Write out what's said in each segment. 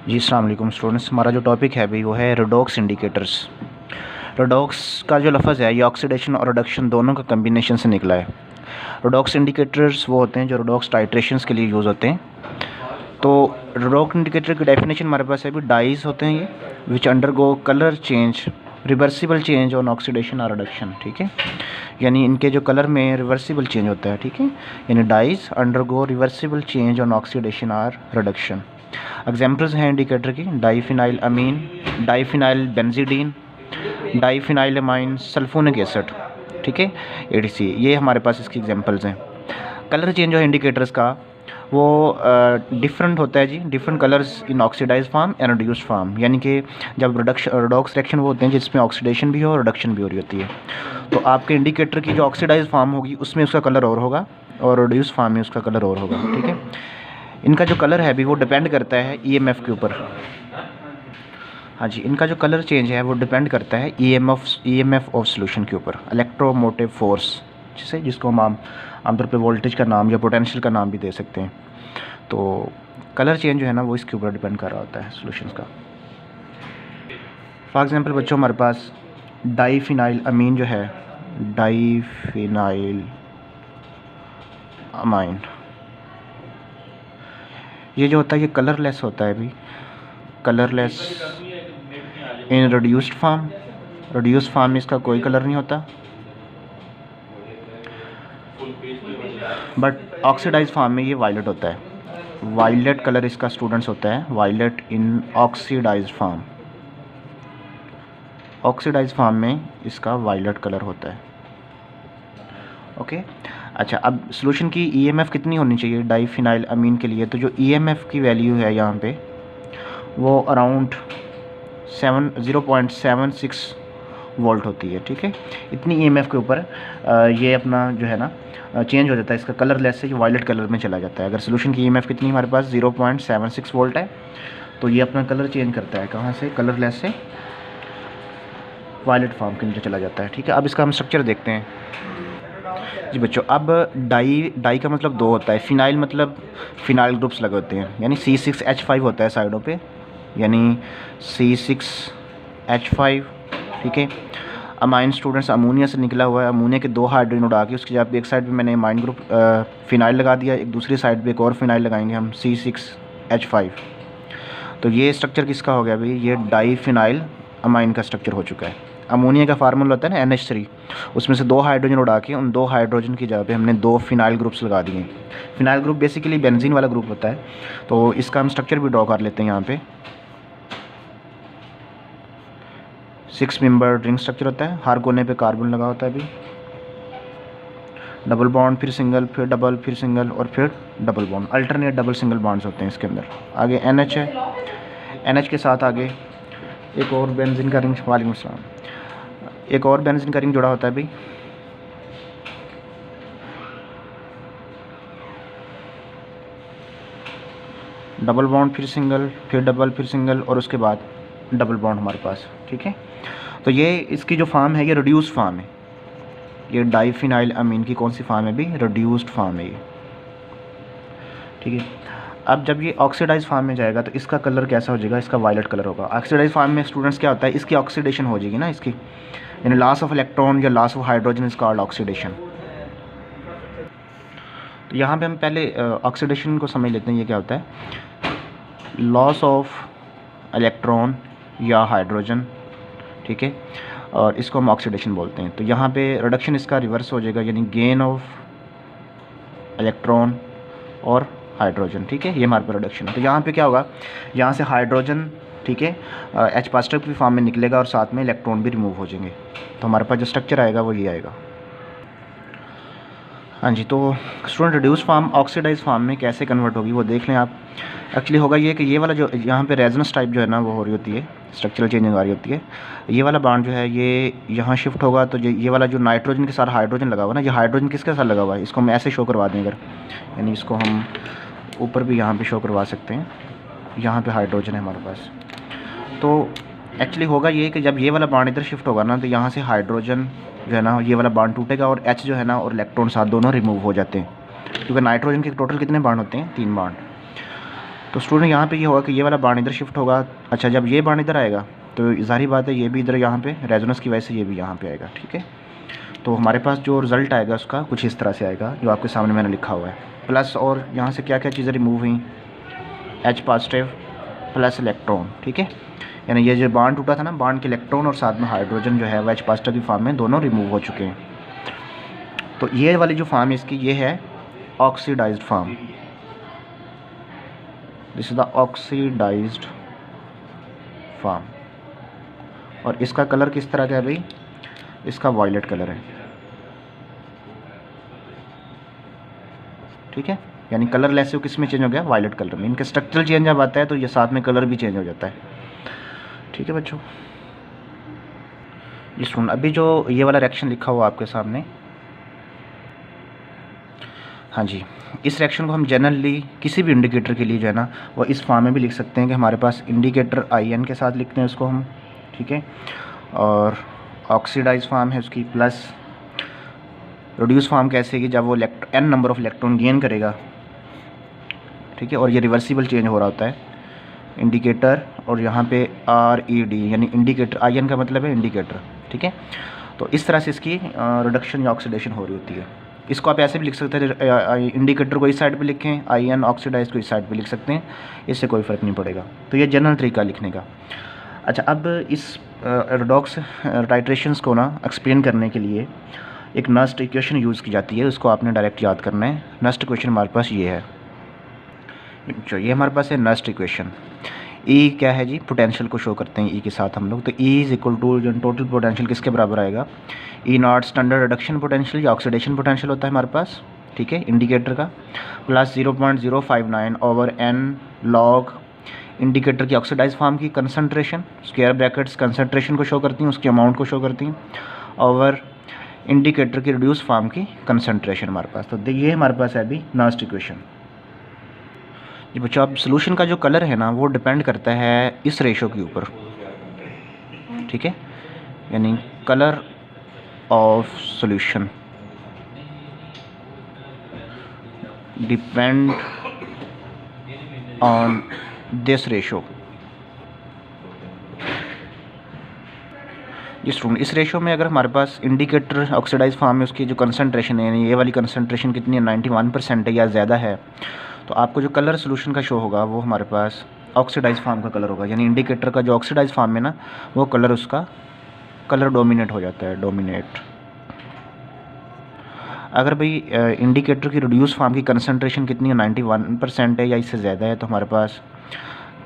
जी अस्सलाम वालेकुम स्टूडेंट्स। हमारा जो टॉपिक है अभी वो है रेडॉक्स इंडिकेटर्स। रेडॉक्स का जो लफ्ज़ है ये ऑक्सीडेशन और रिडक्शन दोनों का कम्बिनेशन से निकला है। रेडॉक्स इंडिकेटर्स वो होते हैं जो रेडॉक्स टाइट्रेशंस के लिए यूज़ होते हैं। तो रेडॉक्स इंडिकेटर की डेफिनेशन हमारे पास है अभी डाइज होते हैं ये which undergo colour change reversible change on oxidation और रिडक्शन। ठीक है, यानी इनके जो कलर में रिवर्सिबल चेंज होता है। ठीक है, यानी dyes undergo reversible change on oxidation और रिडक्शन। एग्जाम्पल्स हैं इंडिकेटर की diphenyl amine, diphenyl benzidine, diphenyl amine sulphonic acid. ठीक है, एडीसी, ये हमारे पास इसकी एग्जांपल्स हैं। कलर चेंज है इंडिकेटर्स का वो डिफरेंट होता है जी, different colours in oxidised form and reduced form. यानी कि जब रेडॉक्स रिएक्शन वो होते हैं जिसमें ऑक्सीडेशन भी हो और रिडक्शन भी हो रही होती है, तो आपके इंडिकेटर की जो ऑक्सीडाइज फार्म होगी उसमें उसका कलर और होगा और रिड्यूस फार्म में उसका कलर और होगा। ठीक है, इनका जो कलर है अभी वो डिपेंड करता है ईएमएफ के ऊपर। हाँ जी, इनका जो कलर चेंज है वो डिपेंड करता है ईएमएफ ऑफ सॉल्यूशन के ऊपर, इलेक्ट्रोमोटिव फोर्स, जिसको हम आमतौर पे वोल्टेज का नाम या पोटेंशियल का नाम भी दे सकते हैं। तो कलर चेंज जो है ना वो इसके ऊपर डिपेंड कर रहा होता है सॉल्यूशंस का। फॉर एग्जांपल बच्चों, हमारे पास डाईफिनाइल अमीन जो है, डाईफिनाइल अमाइन, ये जो होता है ये कलरलेस होता है अभी, colourless in reduced form. Reduced form में इसका कोई कलर नहीं होता, बट ऑक्सीडाइज फार्म में ये वायलेट होता है। वायलेट कलर इसका स्टूडेंट्स होता है, वायलेट इन ऑक्सीडाइज फार्म। ऑक्सीडाइज फार्म में इसका वायलेट कलर होता है। ओके, अच्छा, अब सॉल्यूशन की ईएमएफ कितनी होनी चाहिए डाईफिनाइल अमीन के लिए? तो जो ईएमएफ की वैल्यू है यहाँ पे वो अराउंड 0.76 वोल्ट होती है। ठीक है, इतनी ईएमएफ के ऊपर ये अपना जो है ना चेंज हो जाता है, इसका कलरलेस से वायलेट कलर में चला जाता है। अगर सॉल्यूशन की ईएमएफ कितनी हमारे पास 0.76 वोल्ट है तो ये अपना कलर चेंज करता है, कहाँ से? कलरलेस से वायलेट फॉर्म के नीचे चला जाता है। ठीक है, अब इसका हम स्ट्रक्चर देखते हैं जी बच्चों। अब डाई का मतलब दो होता है, फिनाइल मतलब फिनाइल ग्रुप्स लगे होते हैं, यानी C6H5 होता है साइडों पे, यानी C6H5। ठीक है, अमाइन स्टूडेंट्स अमोनिया से निकला हुआ है, अमोनिया के दो हाइड्रोजन उड़ा के उसकी जगह पे एक साइड पे मैंने अमाइन ग्रुप फिनाइल लगा दिया, एक दूसरी साइड पे एक और फिनाइल लगाएंगे हम C6H5। तो ये स्ट्रक्चर किसका हो गया भाई? ये डाईफिनाइल अमाइन का स्ट्रक्चर हो चुका है। अमोनिया का फार्मूला होता है ना NH3, उसमें से दो हाइड्रोजन उड़ा के उन दो हाइड्रोजन की जगह पे हमने दो फिनाइल ग्रुप्स लगा दिए। फिनाइल ग्रुप बेसिकली बेंजीन वाला ग्रुप होता है, तो इसका हम स्ट्रक्चर भी ड्रॉ कर लेते हैं यहाँ पे। 6 मेंबर रिंग स्ट्रक्चर होता है, हर कोने पे कार्बन लगा होता है अभी, डबल बॉन्ड, फिर सिंगल, फिर डबल, फिर सिंगल और फिर double bond, alternate double single bonds होते हैं इसके अंदर। आगे NH है, NH के साथ आगे एक और बेंजीन का रिंग, वालेकुम अस्सलाम, एक और बेंजीन का रिंग जुड़ा होता है भाई। डबल बॉन्ड, फिर सिंगल, फिर डबल, फिर सिंगल और उसके बाद डबल बॉन्ड हमारे पास। ठीक है, तो ये इसकी जो फार्म है ये रिड्यूस्ड फार्म है। ये डाईफिनाइल अमीन की कौन सी फार्म है भी? रिड्यूस्ड फार्म है ये। ठीक है, अब जब ये ऑक्सीडाइज फार्म में जाएगा तो इसका कलर कैसा हो जाएगा? इसका वायलेट कलर होगा। ऑक्सीडाइज फार्म में स्टूडेंट्स क्या होता है? इसकी ऑक्सीडेशन हो जाएगी ना, इसकी यानी लॉस ऑफ इलेक्ट्रॉन या loss of hydrogen is called oxidation. तो यहाँ पे हम पहले ऑक्सीडेशन को समझ लेते हैं, ये क्या होता है? लॉस ऑफ इलेक्ट्रॉन या हाइड्रोजन। ठीक है, और इसको हम ऑक्सीडेशन बोलते हैं। तो यहाँ पे रिडक्शन इसका रिवर्स हो जाएगा, यानी गेन ऑफ इलेक्ट्रॉन और हाइड्रोजन। ठीक है, ये हमारे पे रिडक्शन है। तो यहाँ पे क्या होगा? यहाँ से हाइड्रोजन, ठीक है, H पॉजिटिव की फॉर्म में निकलेगा और साथ में इलेक्ट्रॉन भी रिमूव हो जाएंगे। तो हमारे पास जो स्ट्रक्चर आएगा वो ये आएगा। हाँ जी, तो student reduce form oxidise form में कैसे कन्वर्ट होगी वो देख लें आप। एक्चुअली होगा ये कि ये वाला जो यहाँ पे रेजोनेंस टाइप जो है ना वो हो रही होती है, स्ट्रक्चरल चेंजिंग आ रही होती है। ये वाला बॉन्ड जो है ये यहाँ शिफ्ट होगा, तो ये वाला जो नाइट्रोजन के साथ हाइड्रोजन लगा हुआ ना, ये हाइड्रोजन किसके साथ लगा हुआ है? इसको हम ऐसे शो करवा दें अगर, यानी इसको हम ऊपर भी यहाँ पे शो करवा सकते हैं। यहाँ पे हाइड्रोजन है हमारे पास। तो एक्चुअली होगा ये कि जब ये वाला बॉन्ड इधर शिफ्ट होगा ना तो यहाँ से हाइड्रोजन जो है ना ये वाला बॉन्ड टूटेगा और H जो है ना और इलेक्ट्रॉन साथ दोनों रिमूव हो जाते हैं, क्योंकि नाइट्रोजन के टोटल कितने बॉन्ड होते हैं? 3 बॉन्ड। तो स्टूडेंट यहाँ पे ये होगा कि ये वाला बाण इधर शिफ्ट होगा। अच्छा, जब ये बाण इधर आएगा तो ज़ाहिर बात है ये भी इधर यहाँ पे रेजोनेंस की वजह से ये भी यहाँ पे आएगा। ठीक है, तो हमारे पास जो रिज़ल्ट आएगा उसका कुछ इस तरह से आएगा जो आपके सामने मैंने लिखा हुआ है। प्लस और यहाँ से क्या क्या चीज़ें रिमूव हुई, H पॉजिटिव प्लस इलेक्ट्रॉन। ठीक है, यानी ये जो बाण टूटा था ना, बाण के इलेक्ट्रॉन और साथ में हाइड्रोजन जो है वो H पॉजिटिव की फॉर्म में दोनों रिमूव हो चुके हैं। तो ये वाली जो फॉर्म है इसकी, ये है oxidised form. This is the oxidised form. और इसका कलर किस तरह का है भाई, इसका वायलेट कलर है। ठीक है, यानी कलर लेस किस में चेंज हो गया, वायलेट कलर में। इनका स्ट्रक्चरल चेंज जब आता है तो ये साथ में कलर भी चेंज हो जाता है। ठीक है बच्चों, ये सुन, अभी जो ये वाला रिएक्शन लिखा हुआ आपके सामने, हाँ जी, इस रिएक्शन को हम जनरली किसी भी इंडिकेटर के लिए जो है ना वो इस फॉर्म में भी लिख सकते हैं कि हमारे पास इंडिकेटर IN के साथ लिखते हैं उसको हम। ठीक है, और ऑक्सीडाइज फॉर्म है उसकी, प्लस रिड्यूस फॉर्म कैसे कि जब वो n number of electron gain करेगा। ठीक है, और ये रिवर्सिबल चेंज हो रहा होता है इंडिकेटर, और यहाँ पे RED यानी इंडिकेटर, IN का मतलब है इंडिकेटर। ठीक है, तो इस तरह से इसकी रिडक्शन या ऑक्सीडेशन हो रही होती है। इसको आप ऐसे भी लिख सकते हैं, इंडिकेटर को इस साइड पे लिखें, IN ऑक्सीडाइज को इस साइड पे लिख सकते हैं, इससे कोई फ़र्क नहीं पड़ेगा। तो ये जनरल तरीका लिखने का। अच्छा, अब इस रेडॉक्स टाइट्रेशंस को ना एक्सप्लेन करने के लिए एक नस्ट इक्वेशन यूज़ की जाती है, उसको आपने डायरेक्ट याद करना है। नस्ट इक्वेशन हमारे पास ये है, जो ये हमारे पास है नस्ट इक्वेशन। E क्या है जी, पोटेंशियल को शो करते हैं E के साथ हम लोग। तो E इज़ इक्वल टू जो टोटल पोटेंशियल किसके बराबर आएगा, E0 स्टैंडर्ड रिडक्शन पोटेंशियल या ऑक्सीडेशन पोटेंशियल होता है हमारे पास। ठीक है, इंडिकेटर का, plus 0.059 over n log indicator की ऑक्सीडाइज फॉर्म की कंसंट्रेशन, स्क्वायर ब्रैकेट्स कंसंट्रेशन को शो करती हैं, उसके अमाउंट को शो करती हैं, ओवर इंडिकेटर की रिड्यूस फॉर्म की कंसंट्रेशन हमारे पास। तो ये हमारे पास है अभी नस्ट इक्वेशन। जी बच्चों, अब सोल्यूशन का जो कलर है ना वो डिपेंड करता है इस रेशो के ऊपर। ठीक है, यानी colour of solution depend on this ratio. जिस स्टूडेंट, इस रेशो में अगर हमारे पास इंडिकेटर ऑक्सीडाइज फॉर्म में उसकी जो कंसंट्रेशन है, यानी ये वाली कंसंट्रेशन कितनी है, 91% है या ज़्यादा है, तो आपको जो कलर सोल्यूशन का शो होगा वो हमारे पास ऑक्सीडाइज फॉर्म का कलर होगा। यानी इंडिकेटर का जो ऑक्सीडाइज फॉर्म है ना, वो कलर, उसका कलर डोमिनेट हो जाता है, डोमिनेट। अगर भाई इंडिकेटर की रिड्यूस फॉर्म की कंसंट्रेशन कितनी है, 91% है या इससे ज़्यादा है, तो हमारे पास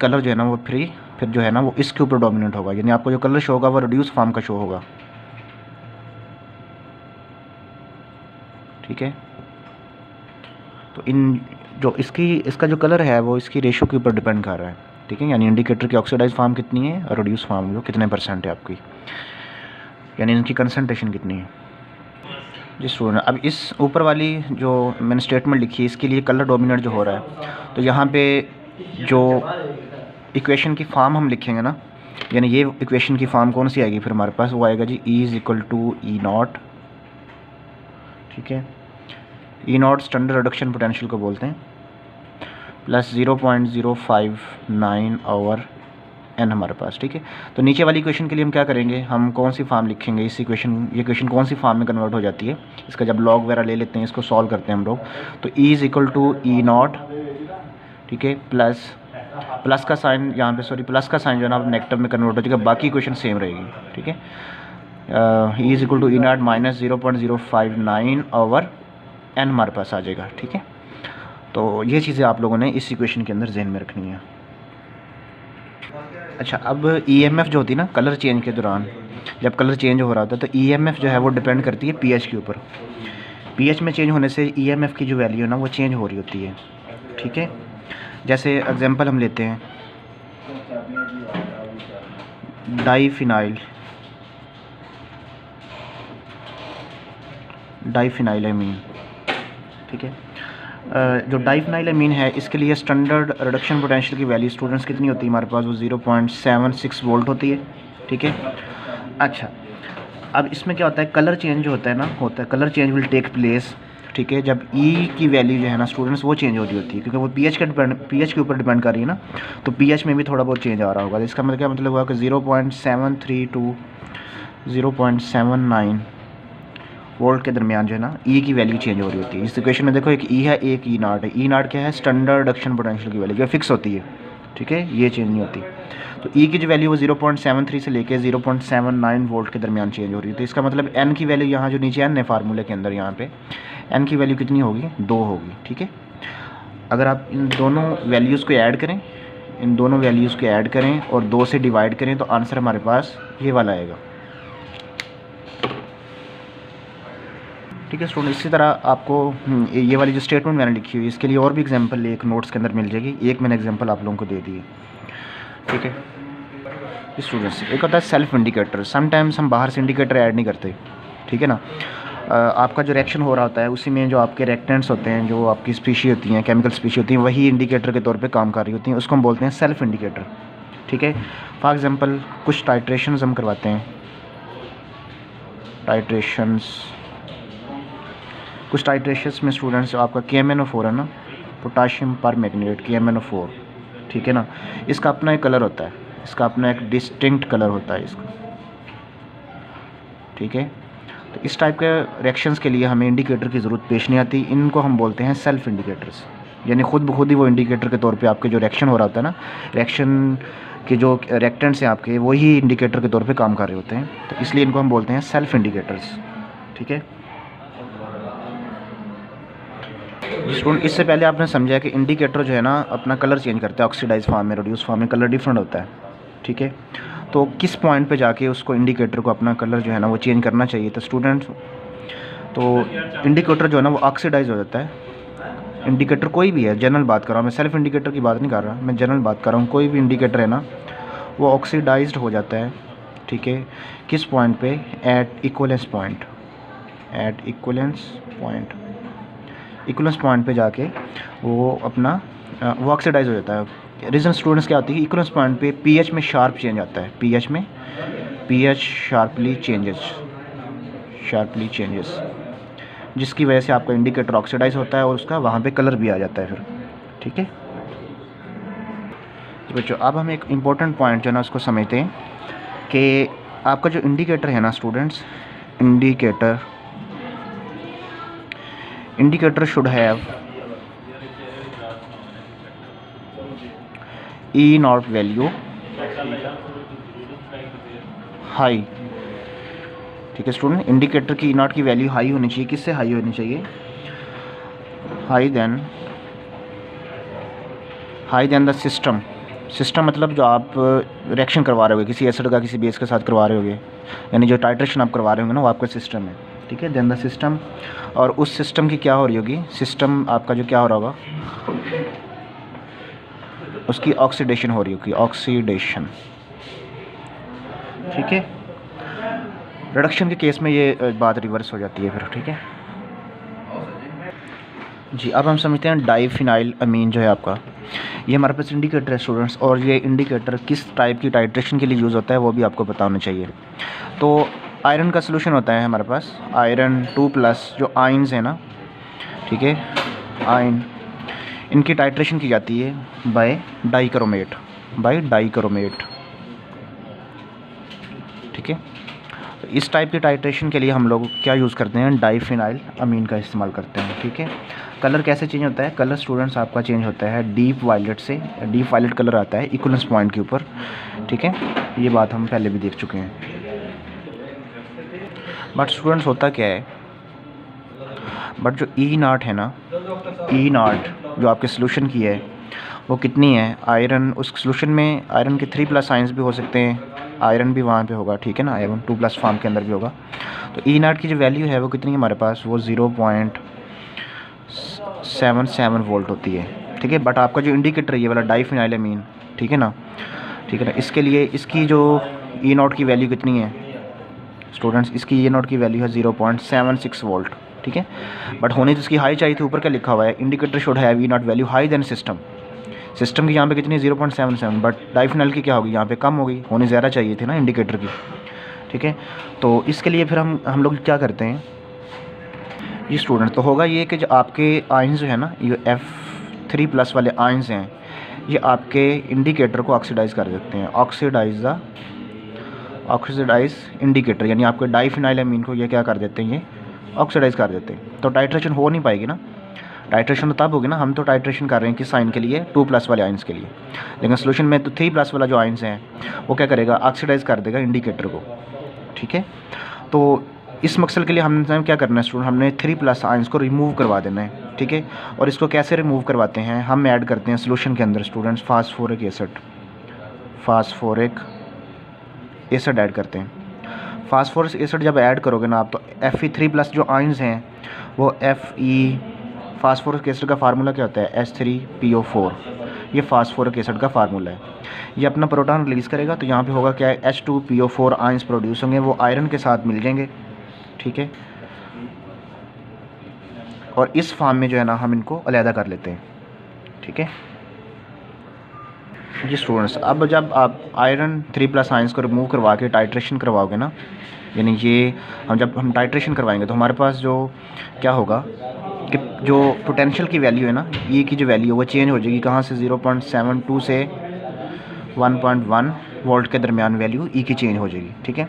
कलर जो है ना वो फिर जो है ना वो इसके ऊपर डोमिनेट होगा। यानी आपको जो कलर शो होगा वो रिड्यूस फॉर्म का शो होगा। ठीक है, तो इन जो इसका जो कलर है वो इसकी रेशो के ऊपर डिपेंड कर रहा है। ठीक है, यानी इंडिकेटर की ऑक्सीडाइज फॉर्म कितनी है और रिड्यूस फॉर्म जो कितने % है आपकी, यानी इनकी कंसंट्रेशन कितनी है। जी स्टूडेंट, अब इस ऊपर वाली जो मैंने स्टेटमेंट लिखी है इसके लिए कलर डोमिनेट जो हो रहा है, तो यहाँ पे जो इक्वेशन की फॉर्म हम लिखेंगे ना, यानी ये इक्वेशन की फॉर्म कौन सी आएगी फिर हमारे पास, वो आएगा जी E is equal to E0। ठीक है, E0 स्टैंडर्ड रिडक्शन पोटेंशियल को बोलते हैं, प्लस 0.059 ओवर n हमारे पास। ठीक है, तो नीचे वाली इक्वेशन के लिए हम क्या करेंगे, हम कौन सी फॉर्म लिखेंगे, इस इक्वेशन, ये इक्वेशन कौन सी फॉर्म में कन्वर्ट हो जाती है, इसका जब लॉग वगैरह ले लेते हैं, इसको सॉल्व करते हैं हम लोग, तो E is equal to E0। ठीक है, प्लस का साइन यहाँ पे, सॉरी, प्लस का साइन जो है ना नेगेटिव में कन्वर्ट हो जाएगा, बाकी इक्वेशन सेम रहेगी। ठीक है, E is equal to E0 minus 0.059 over n हमारे पास आ जाएगा। ठीक है, तो ये चीज़ें आप लोगों ने इस इक्वेशन के अंदर जहन में रखनी है। अच्छा, अब EMF जो होती है ना कलर चेंज के दौरान, जब कलर चेंज हो रहा होता है, तो EMF जो है वो डिपेंड करती है pH के ऊपर। pH में चेंज होने से EMF की जो वैल्यू है ना वो चेंज हो रही होती है। ठीक है, जैसे एग्जांपल हम लेते हैं डाइफिनाइल एमीन। ठीक है, जो डाइफिनाइल एमीन है इसके लिए स्टैंडर्ड रिडक्शन पोटेंशियल की वैल्यू स्टूडेंट्स कितनी होती है हमारे पास, वो 0.76 वोल्ट होती है। ठीक है, अच्छा, अब इसमें क्या होता है, कलर चेंज जो होता है ना, colour change will take place. ठीक है, जब ई की वैल्यू जो है ना स्टूडेंट्स वो चेंज हो रही होती है, क्योंकि वो पीएच के ऊपर डिपेंड कर रही है ना, तो पीएच में भी थोड़ा बहुत चेंज आ रहा होगा। इसका मतलब क्या मतलब हुआ कि 0.73 टू 0.79 वोल्ट के दरमियान जो है ना ई की वैल्यू चेंज हो रही होती है। इस इक्वेशन में देखो एक ई है, एक ई नाट है। ई नाट क्या है? स्टैंडर्ड रिडक्शन पोटेंशियल की वैल्यू जो फिक्स होती है, ठीक है, ये चेंज नहीं होती। तो ई की जो वैल्यू वो 0.73 से लेके 0.79 वोल्ट के दरमियान चेंज हो रही है। तो इसका मतलब एन की वैल्यू यहाँ जो नीचे एन है फार्मूले के अंदर, यहाँ पे एन की वैल्यू कितनी होगी? 2 होगी, ठीक है। अगर आप इन दोनों वैल्यूज़ को ऐड करें, इन दोनों वैल्यूज़ को ऐड करें और 2 से डिवाइड करें तो आंसर हमारे पास ये वाला आएगा, ठीक है स्टूडेंट। इसी तरह आपको ये वाली जो स्टेटमेंट मैंने लिखी हुई इसके लिए और भी एग्जांपल एक नोट्स के अंदर मिल जाएगी। एक मैंने एग्जांपल आप लोगों को दे दी है, ठीक है स्टूडेंट्स। एक होता है सेल्फ इंडिकेटर। समटाइम्स हम बाहर से इंडिकेटर ऐड नहीं करते, ठीक है ना। आपका जो रिएक्शन हो रहा होता है उसी में जो आपके रिएक्टेंट्स होते हैं, जो आपकी स्पीशी होती हैं, केमिकल स्पीशी होती हैं, वही इंडिकेटर के तौर पे काम कर रही होती हैं, उसको हम बोलते हैं सेल्फ इंडिकेटर, ठीक है। फॉर एग्जांपल कुछ टाइट्रेशंस हम करवाते हैं, कुछ टाइट्रेशंस में स्टूडेंट्स आपका KMnO4 है ना, पोटाशियम परमैंगनेट KMnO4, ठीक है ना। इसका अपना एक कलर होता है, इसका अपना एक डिस्टिंक्ट कलर होता है इसका, ठीक है। तो इस टाइप के रिएक्शंस के लिए हमें इंडिकेटर की ज़रूरत पेश नहीं आती। इनको हम बोलते हैं सेल्फ इंडिकेटर्स, यानी खुद ब खुद ही वो इंडिकेटर के तौर पे आपके जो रिएक्शन हो रहा होता है ना, रिएक्शन के जो रिएक्टेंट्स हैं आपके, वही इंडिकेटर के तौर पे काम कर रहे होते हैं। तो इसलिए इनको हम बोलते हैं सेल्फ इंडिकेटर्स, ठीक है स्टूडेंट। इससे पहले आपने समझा कि इंडिकेटर जो है ना अपना कलर चेंज करता है, ऑक्सीडाइज फॉर्म में, रिड्यूस फॉर्म में कलर डिफरेंट होता है, ठीक है। तो किस पॉइंट पे जाके उसको इंडिकेटर को अपना कलर जो है ना वो चेंज करना चाहिए? तो स्टूडेंट, तो इंडिकेटर जो है ना वो ऑक्सीडाइज हो जाता है। इंडिकेटर कोई भी है, जनरल बात कर रहा हूँ मैं, सेल्फ इंडिकेटर की बात नहीं कर रहा, मैं जनरल बात कर रहा हूँ। कोई भी इंडिकेटर है ना वो ऑक्सीडाइज्ड हो जाता है, ठीक है। किस पॉइंट पे? At equivalence point, at equivalence point पे जाके वो अपना वो ऑक्सीडाइज हो जाता है। रीज़न स्टूडेंट्स क्या होती है? इक्वलेंस पॉइंट पे पीएच में शार्प चेंज आता है, पीएच शार्पली चेंजेस, जिसकी वजह से आपका इंडिकेटर ऑक्सीडाइज होता है और उसका वहाँ पे कलर भी आ जाता है फिर, ठीक है बच्चों। अब हम एक इम्पोर्टेंट पॉइंट जो है ना उसको समझते हैं कि आपका जो इंडिकेटर है ना students, indicator should have E naught value high, ठीक है स्टूडेंट। इंडिकेटर की ई नॉट की वैल्यू हाई होनी चाहिए। किससे हाई होनी चाहिए? हाई देन द सिस्टम मतलब जो आप रिएक्शन करवा रहे होगे किसी एसिड का किसी बेस के साथ करवा रहे होगे, यानी जो टाइट्रेशन आप करवा रहे होंगे ना वो आपका सिस्टम है, ठीक है। देन द सिस्टम, और उस सिस्टम की क्या हो रही होगी? सिस्टम आपका जो क्या हो रहा होगा, उसकी ऑक्सीडेशन हो रही होगी, ऑक्सीडेशन, ठीक है। रिडक्शन के केस में ये बात रिवर्स हो जाती है फिर, ठीक है जी। अब हम समझते हैं डाइफिनाइल अमीन जो है आपका, ये हमारे पास इंडिकेटर है स्टूडेंट्स, और ये इंडिकेटर किस टाइप की टाइट्रेशन के लिए यूज़ होता है वो भी आपको पता होना चाहिए। तो आयरन का सोल्यूशन होता है हमारे पास, आयरन 2+ जो आयन्स है ना, ठीक है, आयन, इनकी टाइट्रेशन की जाती है बाय डाइक्रोमेट, ठीक है। तो इस टाइप की टाइट्रेशन के लिए हम लोग क्या यूज़ करते हैं? डाइफिनाइल अमीन का इस्तेमाल करते हैं, ठीक है। कलर कैसे चेंज होता है? कलर स्टूडेंट्स आपका चेंज होता है डीप वायलेट कलर आता है इक्वलेंस पॉइंट के ऊपर, ठीक है। ये बात हम पहले भी देख चुके हैं। बट स्टूडेंट्स होता क्या है, बट जो ई नॉट है ना, ई नॉट जो आपके सोल्यूशन की है वो कितनी है? आयरन, उस सोल्यूशन में आयरन के 3+ आयंस भी हो सकते हैं, आयरन भी वहाँ पे होगा, ठीक है ना, आयरन 2+ फॉर्म के अंदर भी होगा। तो ई नॉट की जो वैल्यू है वो कितनी है हमारे पास? वो 0.77 वोल्ट होती है, ठीक है। बट आपका जो इंडिकेटर है ये वाला डाइफिनाइल अमीन, ठीक है ना, इसके लिए इसकी जो ई नॉट की वैल्यू कितनी है स्टूडेंट्स? इसकी ई नॉट की वैल्यू है 0.76 वोल्ट, ठीक है। बट होने तो इसकी हाई चाहिए थी, ऊपर क्या लिखा हुआ है? Indicator should have E naught value high than system की यहाँ पे कितनी? 0.77, बट डाइफिनाइल की क्या होगी? यहाँ पे कम होगी, होने ज़्यादा चाहिए थी ना इंडिकेटर की, ठीक है। तो इसके लिए फिर हम लोग क्या करते हैं, जी स्टूडेंट, तो होगा ये कि जो आपके आयंस जो है ना, ये F3+ वाले आयंस हैं, ये आपके इंडिकेटर को ऑक्सीडाइज़ कर देते हैं। ऑक्सीडाइज इंडिकेटर, यानी आपके डाइफिनाइल अमीन को ये क्या कर देते हैं, ये ऑक्सीडाइज़ कर देते हैं। तो टाइट्रेशन हो नहीं पाएगी ना, टाइट्रेशन तो तब होगी ना, हम तो टाइट्रेशन कर रहे हैं किस साइन के लिए, 2+ वाले आयंस के लिए, लेकिन सोल्यूशन में तो 3+ वाला जो आयंस हैं वो क्या करेगा, ऑक्सीडाइज़ कर देगा इंडिकेटर को। ठीक है, तो इस मकसद के लिए हमने क्या करना है स्टूडेंट, हमने 3+ आयंस को रिमूव करवा देना है। ठीक है, और इसको कैसे रिमूव करवाते हैं, हम ऐड करते हैं सोल्यूशन के अंदर स्टूडेंट्स फास्फोरिक एसिड ऐड करते हैं। फास्फोरस एसिड जब ऐड करोगे ना आप, तो Fe3+ जो आयंस हैं वो फास्फोरिक एसिड का फार्मूला क्या होता है, H3PO4, ये फास्फोरिक एसिड का फार्मूला है। ये अपना प्रोटॉन रिलीज़ करेगा, तो यहाँ पे होगा क्या है, H2PO4 आयंस प्रोड्यूस होंगे, वो आयरन के साथ मिल जाएंगे। ठीक है, और इस फॉर्म में जो है ना हम इनको अलहदा कर लेते हैं। ठीक है जी स्टूडेंट्स, अब जब आप आयरन 3+ आयंस को रिमूव करवा के टाइट्रेशन करवाओगे ना, यानी ये जब हम टाइट्रेशन करवाएंगे तो हमारे पास जो क्या होगा कि जो पोटेंशियल की वैल्यू है ना, ई की जो वैल्यू है वो चेंज हो जाएगी, कहाँ से 0.72 से 1.1 वोल्ट के दरमियान वैल्यू ई की चेंज हो जाएगी। ठीक है,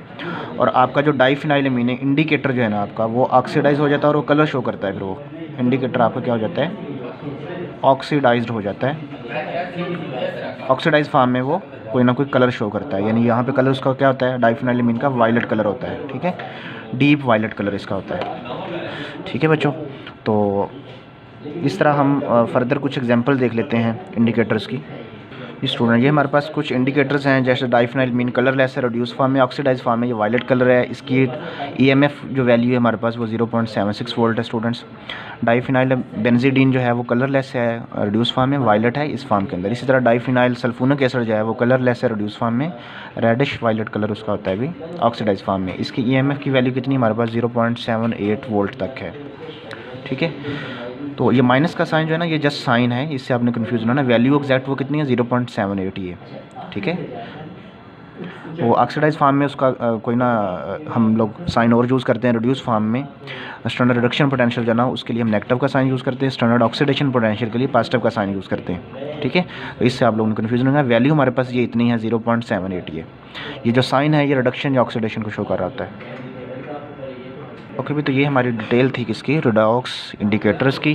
और आपका जो डाइफिनाइलमीन है इंडिकेटर जो है ना आपका, वो ऑक्सीडाइज हो जाता है और वो कलर शो करता है। फिर वो इंडिकेटर आपका क्या हो जाता है, ऑक्सीडाइज्ड हो जाता है। ऑक्सीडाइज फॉर्म में वो कोई ना कोई कलर शो करता है, यानी यहाँ पे कलर उसका क्या होता है, डाइफिनाइलमीन का वायलेट कलर होता है। ठीक है, डीप वायलेट कलर इसका होता है। ठीक है बच्चों, तो इस तरह हम फर्दर कुछ एग्जांपल देख लेते हैं इंडिकेटर्स की। स्टूडेंट, ये हमारे पास कुछ इंडिकेटर्स हैं, जैसे डाइफिनाइलमीन कलरलेस है, रिड्यूस फॉर्म में, ऑक्सीडाइज फॉर्म में, ये वायलेट कलर है। इसकी EMF जो वैल्यू है हमारे पास वो 0.76 वोल्ट है स्टूडेंट्स। डाइफिनाइल बेंजीडीन जो है वो कलरलेस है, रिड्यूस फॉर्म में, वायलेट है इस फॉर्म के अंदर। इसी तरह डाइफिनाइल सल्फोनिक एसिड जो है वो कलरलेस है, रिड्यूस फॉर्म में, रेडिश वायलेट कलर उसका होता है भी ऑक्सीडाइज फॉर्म में। इसकी EMF की वैल्यू कितनी हमारे पास 0.78 वोल्ट तक है। ठीक है, तो ये माइनस का साइन जो है ना, ये जस्ट साइन है, इससे आपने कन्फ्यूज ना, वैल्यू एग्जैक्ट वो कितनी है, 0.78 ये। ठीक है, वो ऑक्सीडाइज फॉर्म में उसका कोई ना हम लोग साइन और यूज़ करते हैं। रिड्यूस फॉर्म में स्टैंडर्ड रिडक्शन पोटेंशियल जो है ना, उसके लिए हम नेगेटिव का साइन यूज़ करते हैं। स्टैंडर्ड ऑक्सीडेशन पोटेंशियल के लिए पॉजिटिव का साइन यूज़ करते हैं। ठीक है, तो इससे आप लोगों को कन्फ्यूजन होगा। वैल्यू हमारे पास ये इतनी है 0.78 ये जो साइन है ये रिडक्शन या ऑक्सीडेशन को शो कर रहा होता है। ओके भी, तो ये हमारी डिटेल थी किसकी, रेडॉक्स इंडिकेटर्स की।